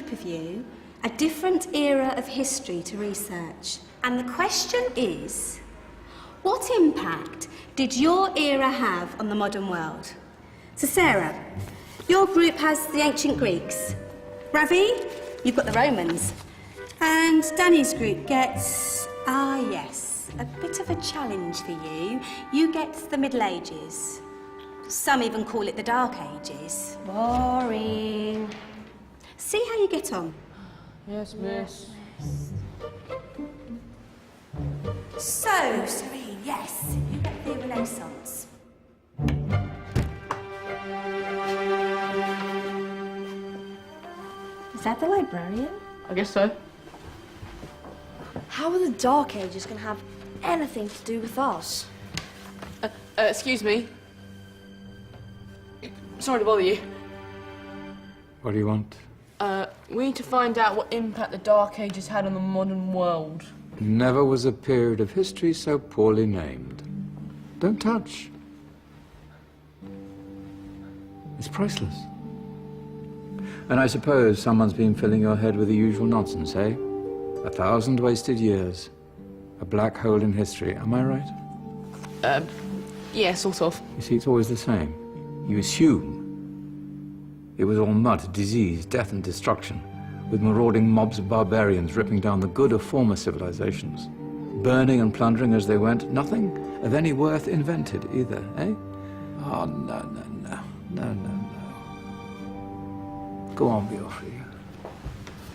group of you a different era of history to research. And the question is, what impact did your era have on the modern world? So Sarah, your group has the ancient Greeks. Ravi, you've got the Romans. And Danny's group gets, yes, a bit of a challenge for you. You get the Middle Ages. Some even call it the Dark Ages. Boring. See how you get on. Yes, miss. So, Serene, yes, you get the Renaissance. Is that the librarian? I guess so. How are the Dark Ages going to have anything to do with us? Excuse me. Sorry to bother you. What do you want? We need to find out what impact the Dark Ages had on the modern world. Never was a period of history so poorly named. Don't touch. It's priceless. And I suppose someone's been filling your head with the usual nonsense, eh? 1,000 wasted years. A black hole in history, am I right? Yeah, sort of. You see, it's always the same. You assume it was all mud, disease, death and destruction, with marauding mobs of barbarians ripping down the good of former civilizations, burning and plundering as they went, nothing of any worth invented either, eh? Oh, no. Go on, Beofrey.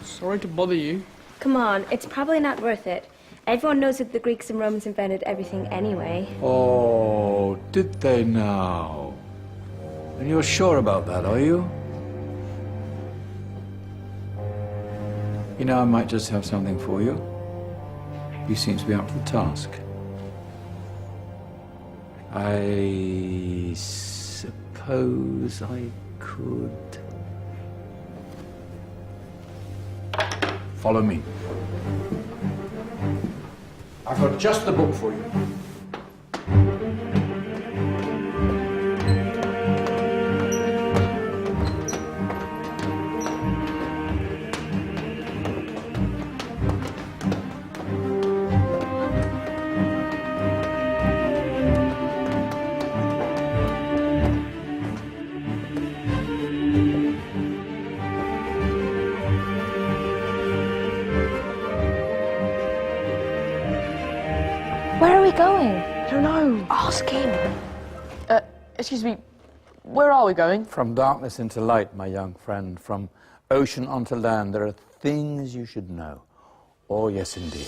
Sorry to bother you. Come on, it's probably not worth it. Everyone knows that the Greeks and Romans invented everything anyway. Oh, did they now? And you're sure about that, are you? You know, I might just have something for you. You seem to be up to the task. I suppose I could... Follow me. I've got just the book for you. Where are we going? I don't know. Ask him. Excuse me. Where are we going? From darkness into light, my young friend. From ocean onto land, there are things you should know. Oh, yes, indeed.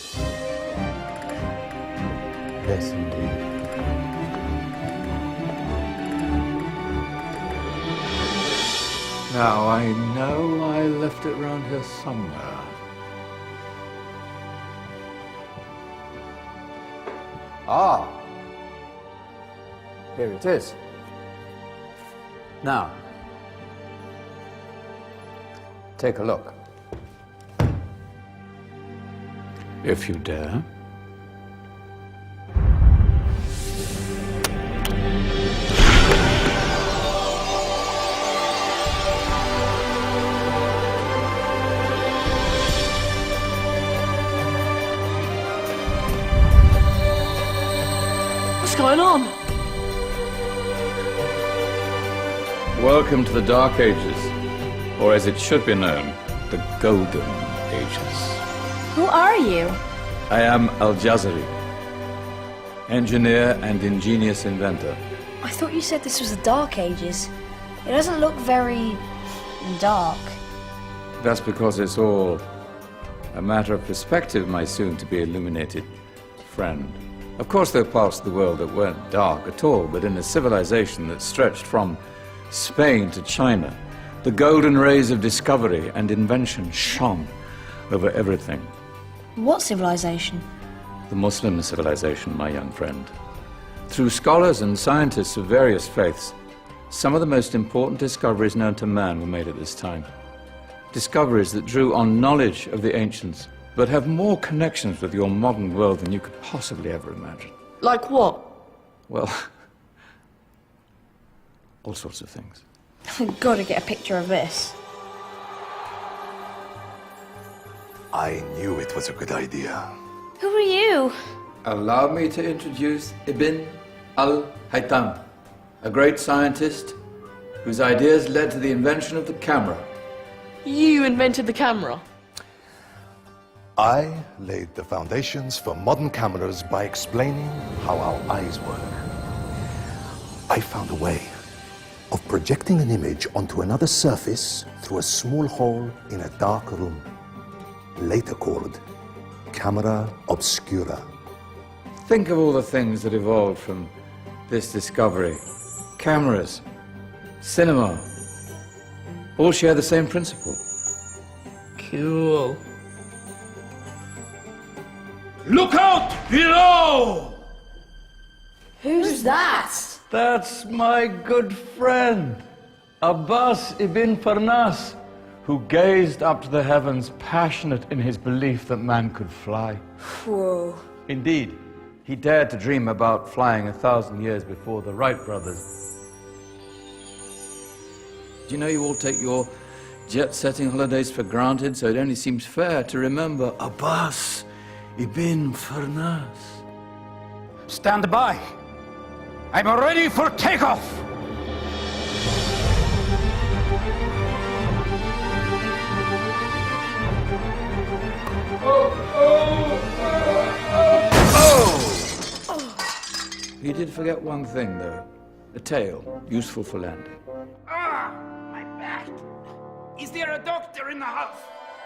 Yes, indeed. Now, I know I left it round here somewhere. Ah, here it is. Now, take a look. If you dare. What's going on? Welcome to the Dark Ages, or as it should be known, the Golden Ages. Who are you? I am Al-Jazari, engineer and ingenious inventor. I thought you said this was the Dark Ages. It doesn't look very... dark. That's because it's all a matter of perspective, my soon-to-be illuminated friend. Of course, there are parts of the world that weren't dark at all, but in a civilization that stretched from Spain to China, the golden rays of discovery and invention shone over everything. What civilization? The Muslim civilization, my young friend. Through scholars and scientists of various faiths, some of the most important discoveries known to man were made at this time. Discoveries that drew on knowledge of the ancients, but have more connections with your modern world than you could possibly ever imagine. Like what? Well, all sorts of things. I've got to get a picture of this. I knew it was a good idea. Who are you? Allow me to introduce Ibn al-Haytham, a great scientist whose ideas led to the invention of the camera. You invented the camera. I laid the foundations for modern cameras by explaining how our eyes work. I found a way of projecting an image onto another surface through a small hole in a dark room, later called camera obscura. Think of all the things that evolved from this discovery. Cameras, cinema, all share the same principle. Cool. Look out below! Who's that? That's my good friend, Abbas ibn Farnas, who gazed up to the heavens, passionate in his belief that man could fly. Whoa. Indeed, he dared to dream about flying 1,000 years before the Wright brothers. Do you know you all take your jet-setting holidays for granted, so it only seems fair to remember Abbas ibn Farnas. Stand by. I'm ready for takeoff. You did forget one thing, though. A tail, useful for landing. My back. Is there a doctor in the house?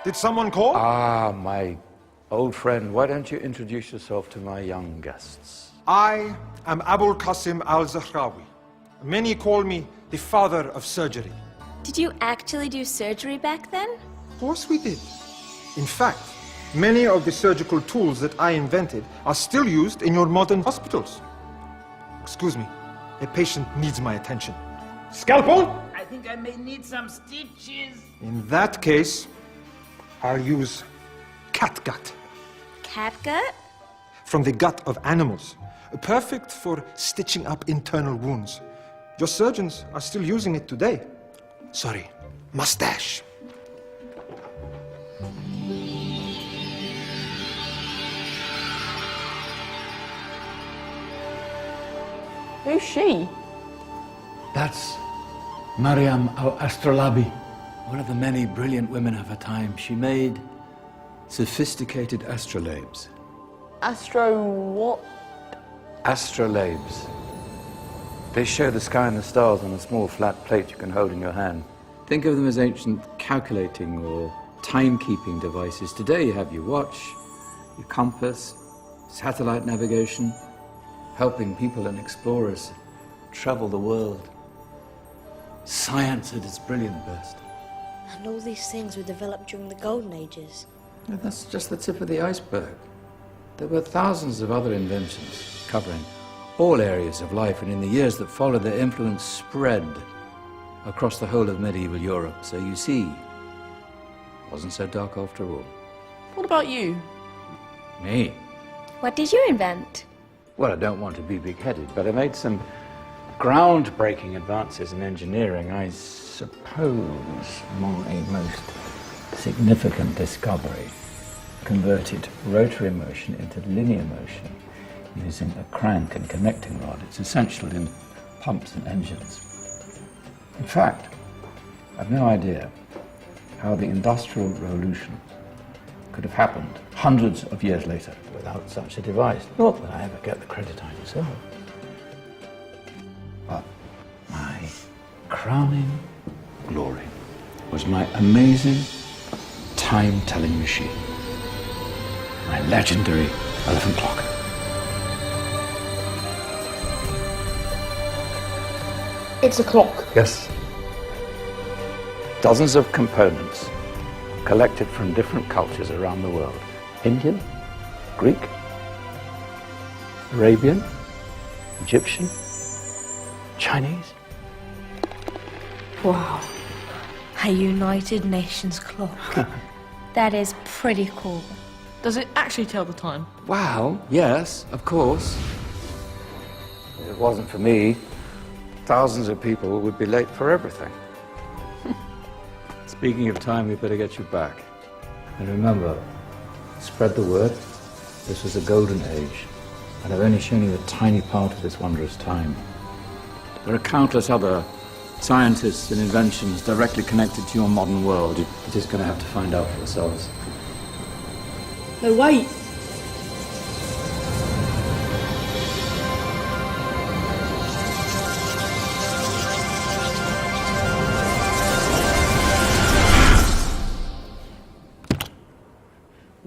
Did someone call? Ah, my old friend, why don't you introduce yourself to my young guests? I am Abul Qasim al-Zahrawi. Many call me the father of surgery. Did you actually do surgery back then? Of course we did. In fact, many of the surgical tools that I invented are still used in your modern hospitals. Excuse me, a patient needs my attention. Scalpel? I think I may need some stitches. In that case, I'll use catgut Catgut? from the gut of animals. Perfect for stitching up internal wounds. Your surgeons are still using it today. Sorry, mustache. Who's she? That's Maryam al-Astrolabi. One of the many brilliant women of her time, she made sophisticated astrolabes. Astro what? Astrolabes. They show the sky and the stars on a small flat plate you can hold in your hand. Think of them as ancient calculating or timekeeping devices. Today you have your watch, your compass, satellite navigation, helping people and explorers travel the world. Science at its brilliant best. And all these things were developed during the Golden Ages. And that's just the tip of the iceberg. There were thousands of other inventions covering all areas of life, and in the years that followed, their influence spread across the whole of medieval Europe. So you see, it wasn't so dark after all. What about you? Me? What did you invent? Well, I don't want to be big-headed, but I made some groundbreaking advances in engineering. I suppose my most significant discovery converted rotary motion into linear motion using a crank and connecting rod. It's essential in pumps and engines. In fact, I've no idea how the Industrial Revolution could have happened hundreds of years later without such a device. Not that I ever get the credit I deserve. But my crowning glory was my amazing time-telling machine. My legendary elephant clock. It's a clock. Yes. Dozens of components collected from different cultures around the world. Indian, Greek, Arabian, Egyptian, Chinese. Wow. A United Nations clock. That is pretty cool. Does it actually tell the time? Wow, yes, of course. If it wasn't for me, thousands of people would be late for everything. Speaking of time, we better get you back. And remember, Spread the word. This was a golden age, and I've only shown you a tiny part of this wondrous time. There are countless other scientists and inventions directly connected to your modern world. You're just going to have to find out for yourselves. No, wait.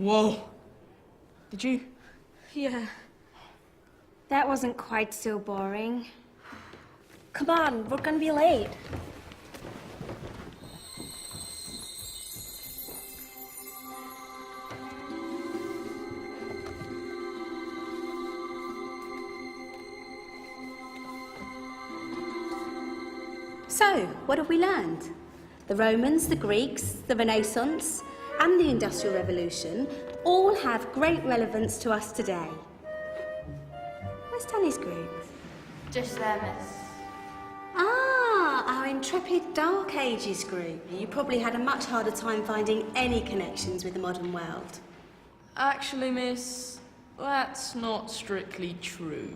Whoa. Did you? Yeah. That wasn't quite so boring. Come on, we're gonna be late. So, what have we learned? The Romans, the Greeks, the Renaissance, and the Industrial Revolution all have great relevance to us today. Where's Danny's group? Just there, miss. Ah, our intrepid Dark Ages group. You probably had a much harder time finding any connections with the modern world. Actually, miss, that's not strictly true.